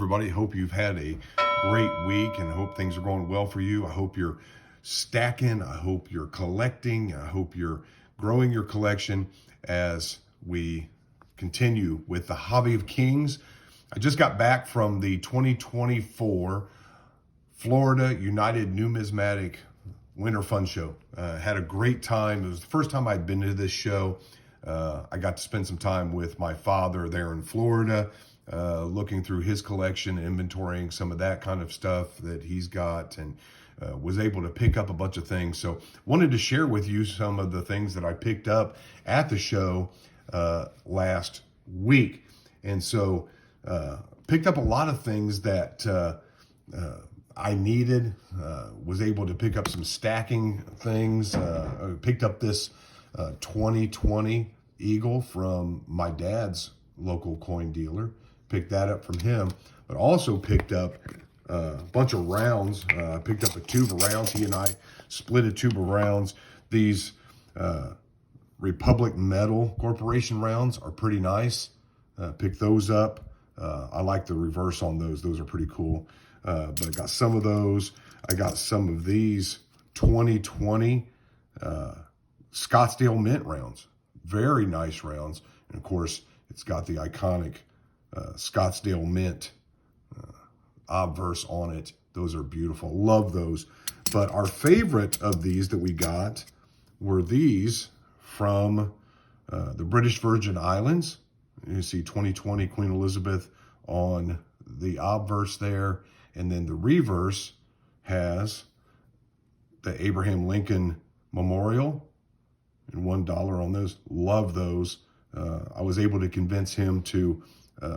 everybody. Hope you've had a great week and I hope things are going well for you. I hope you're stacking. I hope you're collecting. I hope you're growing your collection as we continue with the Hobby of Kings. I just got back from the 2024 Florida United Numismatic Winter Fun Show. Had a great time. It was the first time I'd been to this show. I got to spend some time with my father there in Florida, looking through his collection, inventorying some of that kind of stuff that he's got, and was able to pick up a bunch of things. So wanted to share with you some of the things that I picked up at the show last week. And so picked up a lot of things that I needed, was able to pick up some stacking things. Picked up this 2020 Eagle from my dad's local coin dealer. Picked that up from him, but also picked up a bunch of rounds. Picked up a tube of rounds. He and I split a tube of rounds. These Republic Metal Corporation rounds are pretty nice. Picked those up. I like the reverse on those. Those are pretty cool. But I got some of those. I got some of these 2020 Scottsdale Mint rounds. Very nice rounds. And of course, it's got the iconic Scottsdale Mint obverse on it. Those are beautiful. Love those. But our favorite of these that we got were these from the British Virgin Islands. You see 2020 Queen Elizabeth on the obverse there. And then the reverse has the Abraham Lincoln Memorial and $1 on those. Love those. I was able to convince him to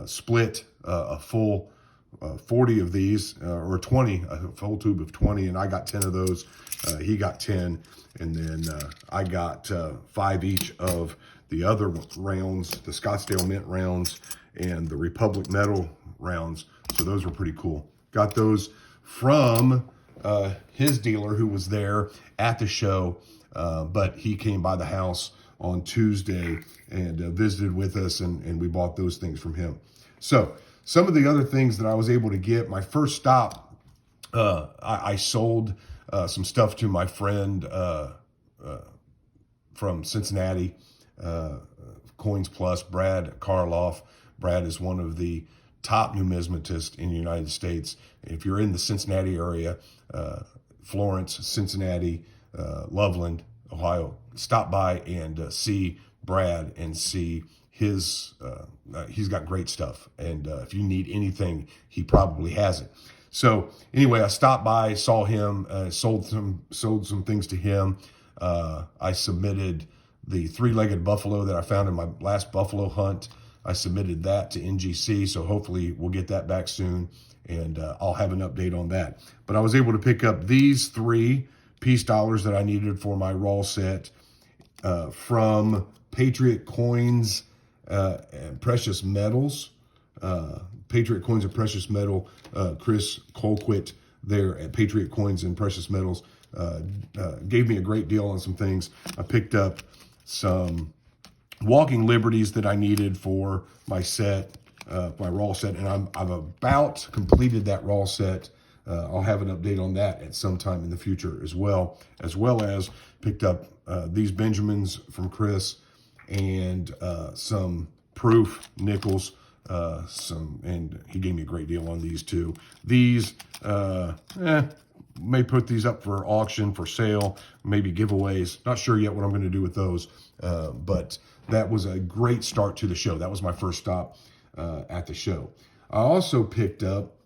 split a full 40 of these, or 20, a full tube of 20, and I got 10 of those. He got 10, and then I got 5 each of the other rounds, the Scottsdale Mint rounds and the Republic Metal rounds. So those were pretty cool. Got those from his dealer who was there at the show, but he came by the house on Tuesday and visited with us, and we bought those things from him. So some of the other things that I was able to get, my first stop, I sold some stuff to my friend from Cincinnati, Coins Plus, Brad Karloff. Brad is one of the top numismatists in the United States. If you're in the Cincinnati area, Florence, Cincinnati, Loveland, Ohio, stop by and see Brad and see his, he's got great stuff. And if you need anything, he probably has it. So anyway, I stopped by, saw him, sold some things to him. I submitted the 3-legged buffalo that I found in my last buffalo hunt. I submitted that to NGC, so hopefully we'll get that back soon, and I'll have an update on that. But I was able to pick up these 3 piece dollars that I needed for my raw set from Patriot Coins and Precious Metals. Patriot Coins and Precious Metal, Chris Colquitt there at Patriot Coins and Precious Metals gave me a great deal on some things. I picked up some walking liberties that I needed for my set, my raw set, and I've about completed that raw set. I'll have an update on that at some time in the future as well as picked up these Benjamins from Chris and some proof nickels, and he gave me a great deal on these too. These, may put these up for auction, for sale, maybe giveaways. Not sure yet what I'm going to do with those, but that was a great start to the show. That was my first stop at the show. I also picked up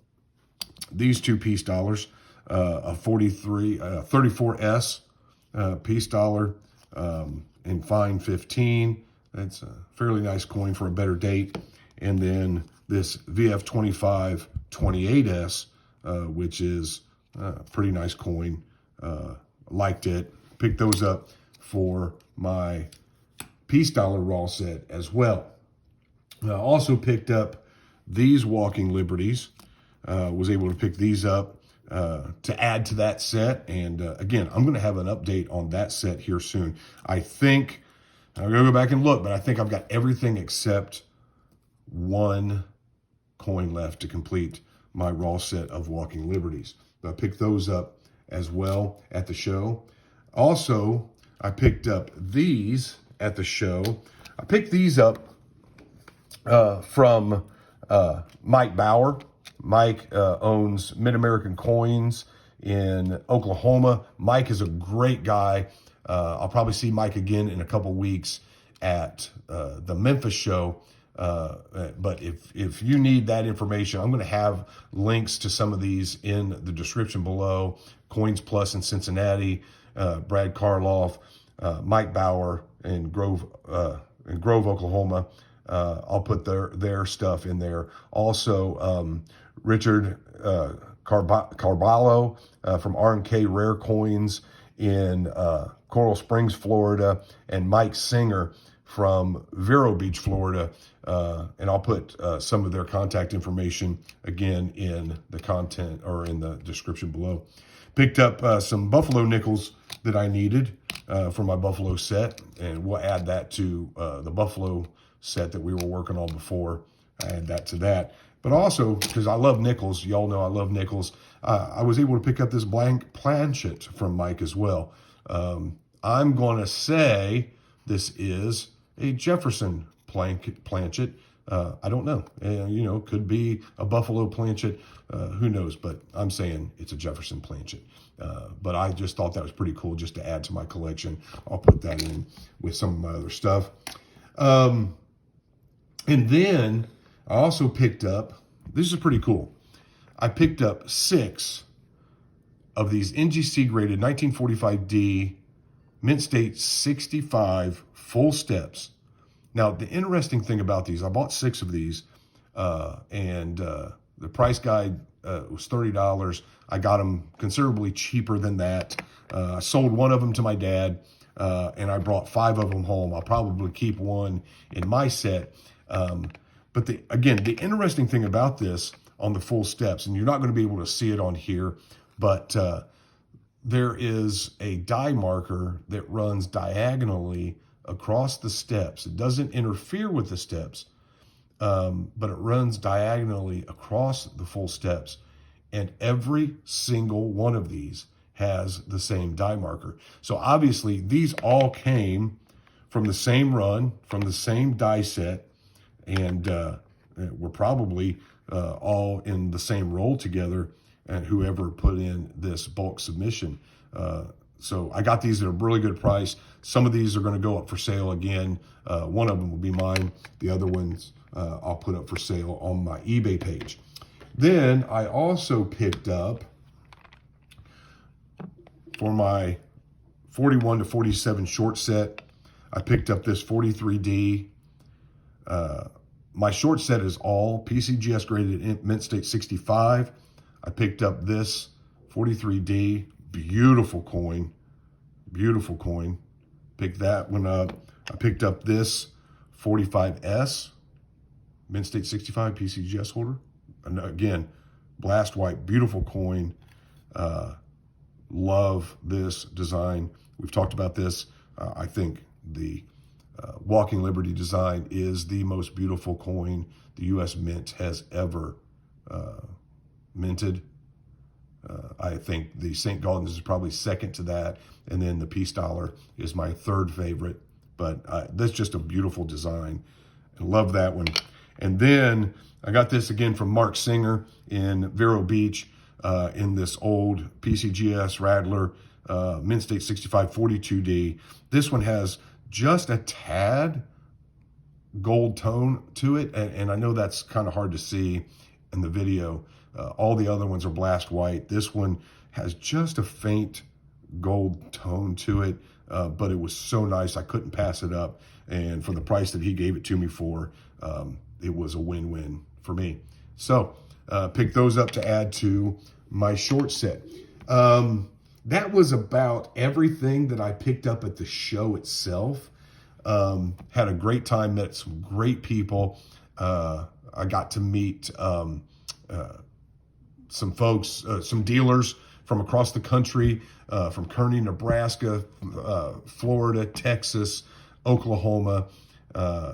these 2 piece dollars, a 34S piece dollar in fine 15. That's a fairly nice coin for a better date. And then this VF25 28S, which is a pretty nice coin. Liked it. Picked those up for my piece dollar raw set as well. I also picked up these walking liberties. Was able to pick these up to add to that set. And again, I'm going to have an update on that set here soon. I think, I'm going to go back and look, but I think I've got everything except one coin left to complete my raw set of Walking Liberties. I picked those up as well at the show. Also, I picked up these at the show. I picked these up from Mike Bauer. Mike owns Mid-American Coins in Oklahoma. Mike is a great guy. I'll probably see Mike again in a couple weeks at the Memphis show. But if you need that information, I'm going to have links to some of these in the description below. Coins Plus in Cincinnati, Brad Karloff, Mike Bauer in Grove, Oklahoma. I'll put their stuff in there. Also, Richard Carballo from R&K Rare Coins in Coral Springs, Florida, and Mike Singer from Vero Beach, Florida. And I'll put some of their contact information again in the content or in the description below. Picked up some Buffalo nickels that I needed for my Buffalo set, and we'll add that to the Buffalo set that we were working on before. I add that to that. But also, because I love nickels, y'all know I love nickels, I was able to pick up this blank planchet from Mike as well. I'm going to say this is a Jefferson planchet. I don't know. You know, could be a Buffalo planchet. Who knows? But I'm saying it's a Jefferson planchet. But I just thought that was pretty cool just to add to my collection. I'll put that in with some of my other stuff. And then I also picked up, this is pretty cool. I picked up 6 of these NGC graded 1945D Mint State 65 full steps. Now, the interesting thing about these, I bought 6 of these, and the price guide was $30. I got them considerably cheaper than that. I sold one of them to my dad, and I brought 5 of them home. I'll probably keep one in my set. But again, the interesting thing about this on the full steps, and you're not going to be able to see it on here, but there is a die marker that runs diagonally across the steps. It doesn't interfere with the steps, but it runs diagonally across the full steps. And every single one of these has the same die marker. So obviously these all came from the same run, from the same die set, and we're probably all in the same roll together, and whoever put in this bulk submission. So I got these at a really good price. Some of these are going to go up for sale again. One of them will be mine. The other ones I'll put up for sale on my eBay page. Then I also picked up, for my 41 to 47 short set, I picked up this 43D. My short set is all PCGS graded Mint State 65. I picked up this 43D, beautiful coin, beautiful coin. Picked that one up. I picked up this 45S, Mint State 65 PCGS holder. And again, blast white, beautiful coin. Love this design. We've talked about this. I think the Walking Liberty design is the most beautiful coin the U.S. Mint has ever minted. I think the St. Gaudens is probably second to that, and then the Peace Dollar is my third favorite. But that's just a beautiful design. I love that one. And then I got this again from Mark Singer in Vero Beach in this old PCGS Rattler Mint State 65 42D. This one has just a tad gold tone to it, and I know that's kind of hard to see in the video. All the other ones are blast white. This one has just a faint gold tone to it, but it was so nice I couldn't pass it up. And for the price that he gave it to me for, it was a win-win for me. So pick those up to add to my short set. That was about everything that I picked up at the show itself. Had a great time, met some great people. I got to meet some folks, some dealers from across the country, from Kearney, Nebraska, Florida, Texas, Oklahoma.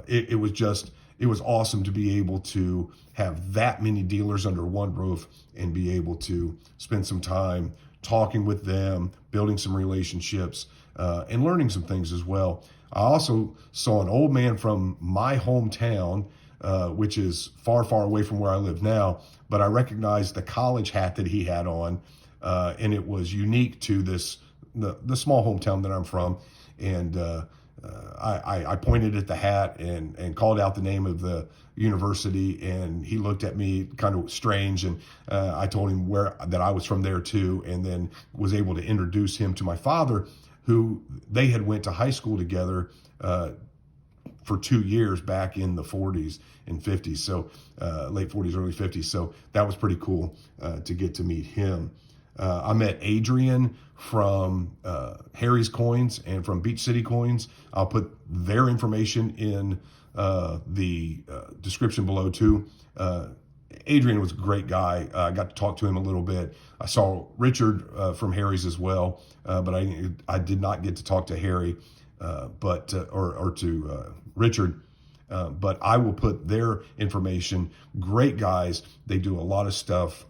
It was just it was awesome to be able to have that many dealers under one roof and be able to spend some time talking with them, building some relationships, and learning some things as well. I also saw an old man from my hometown, which is far, far away from where I live now, but I recognized the college hat that he had on, and it was unique to the small hometown that I'm from. And I pointed at the hat and called out the name of the university, and he looked at me kind of strange, and I told him that I was from there too, and then was able to introduce him to my father, who they had went to high school together for 2 years back in the 40s and 50s, so late 40s, early 50s. So that was pretty cool to get to meet him. I met Adrian from Harry's Coins and from Beach City Coins. I'll put their information in the description below too. Adrian was a great guy. I got to talk to him a little bit. I saw Richard from Harry's as well, but I did not get to talk to Harry, or to Richard. But I will put their information. Great guys. They do a lot of stuff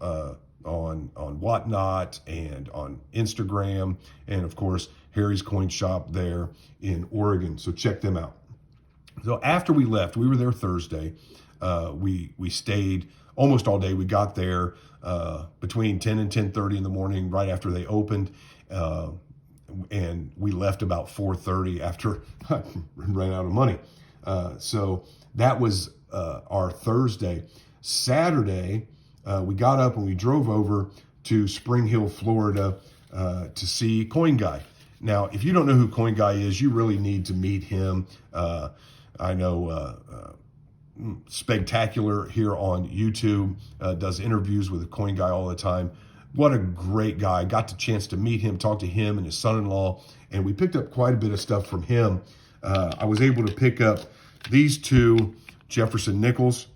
on Whatnot and on Instagram, and of course Harry's Coin Shop there in Oregon. So check them out. So after we left, we were there Thursday. We stayed almost all day. We got there between 10 and 10:30 in the morning, right after they opened, and we left about 4:30 after I ran out of money. So that was our Thursday. Saturday, we got up and we drove over to Spring Hill, Florida, to see Coin Guy. Now, if you don't know who Coin Guy is, you really need to meet him. I know Spectacular here on YouTube does interviews with the Coin Guy all the time. What a great guy. Got the chance to meet him, talk to him and his son-in-law, and we picked up quite a bit of stuff from him. I was able to pick up these two Jefferson nickels,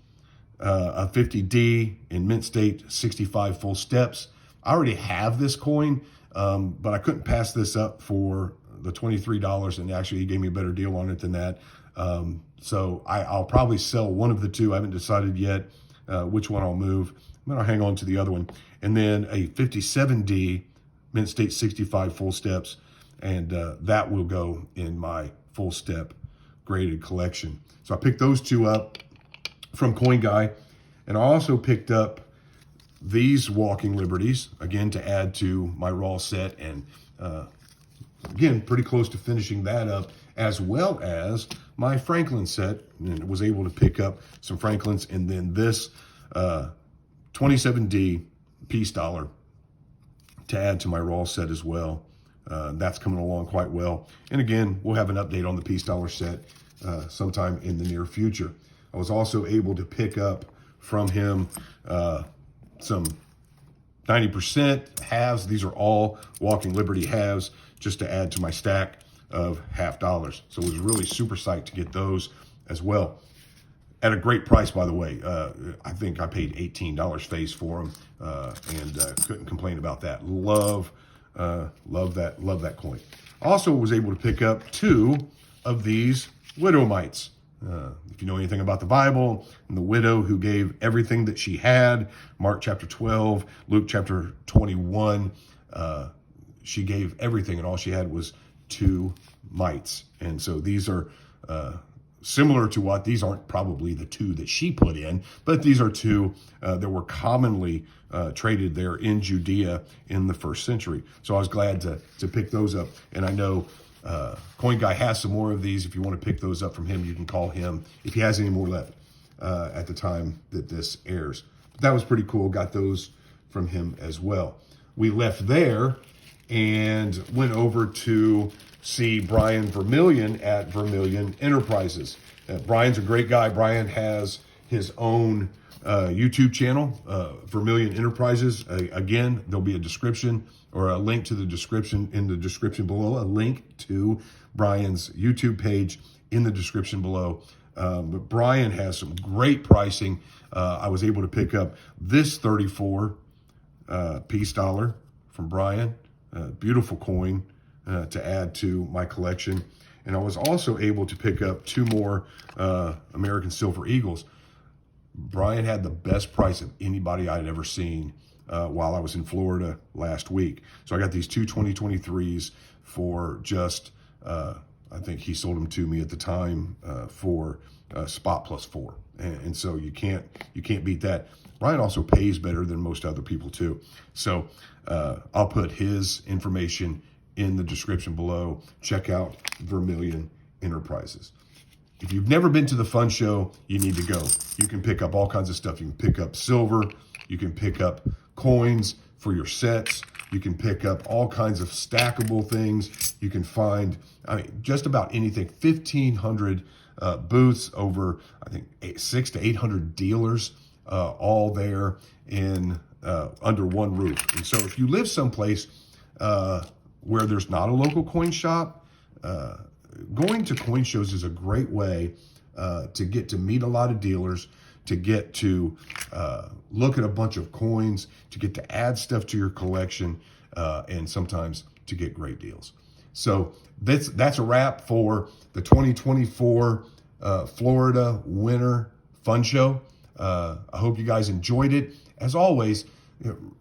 a 50D in mint state, 65 full steps. I already have this coin, but I couldn't pass this up for the $23, and actually he gave me a better deal on it than that. So I'll probably sell one of the two. I haven't decided yet which one I'll move. Then I'll hang on to the other one. And then a 57D mint state 65 full steps, and that will go in my full step graded collection. So I picked those two up from Coin Guy, and I also picked up these Walking Liberties, again, to add to my raw set, and again, pretty close to finishing that up, as well as my Franklin set, and was able to pick up some Franklins, and then this 27D piece dollar to add to my raw set as well. That's coming along quite well. And again, we'll have an update on the piece dollar set sometime in the near future. I was also able to pick up from him some 90% halves. These are all Walking Liberty halves, just to add to my stack of $50. So I was really super psyched to get those as well. At a great price, by the way. I think I paid $18 face for them, and couldn't complain about that. Love that coin. Also was able to pick up two of these widow mites. If you know anything about the Bible and the widow who gave everything that she had, Mark chapter 12, Luke chapter 21, she gave everything, and all she had was 2 mites. And so these are similar to what, these aren't probably the 2 that she put in, but these are 2 that were commonly traded there in Judea in the 1st century. So I was glad to pick those up. And I know Coin Guy has some more of these. If you want to pick those up from him, you can call him if he has any more left at the time that this airs. But that was pretty cool. Got those from him as well. We left there and went over to see Brian Vermillion at Vermillion Enterprises. Brian's a great guy. Brian has his own YouTube channel, Vermillion Enterprises. Again, there'll be a description or a link to the description in the description below, a link to Brian's YouTube page in the description below. But Brian has some great pricing. I was able to pick up this 34 piece dollar from Brian. Beautiful coin to add to my collection. And I was also able to pick up 2 more American Silver Eagles. Brian had the best price of anybody I'd ever seen while I was in Florida last week. So I got these 2 2023s for just, I think he sold them to me at the time for spot +4. And so you can't beat that. Brian also pays better than most other people too. So I'll put his information in the description below. Check out Vermilion Enterprises. If you've never been to the fun show, you need to go. You can pick up all kinds of stuff. You can pick up silver. You can pick up coins for your sets. You can pick up all kinds of stackable things. You can find, I mean, just about anything. 1,500 booths, over, I think, 600 to 800 dealers, all there in under one roof. And so if you live someplace where there's not a local coin shop, going to coin shows is a great way to get to meet a lot of dealers, to get to look at a bunch of coins, to get to add stuff to your collection, and sometimes to get great deals. So that's a wrap for the 2024 Florida Winter Fun Show. I hope you guys enjoyed it. As always,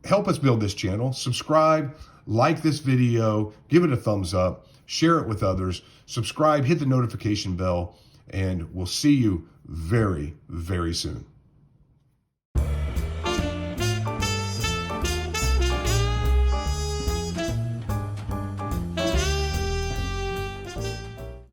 help us build this channel. Subscribe, like this video, give it a thumbs up, share it with others, subscribe, hit the notification bell, and we'll see you very, very soon.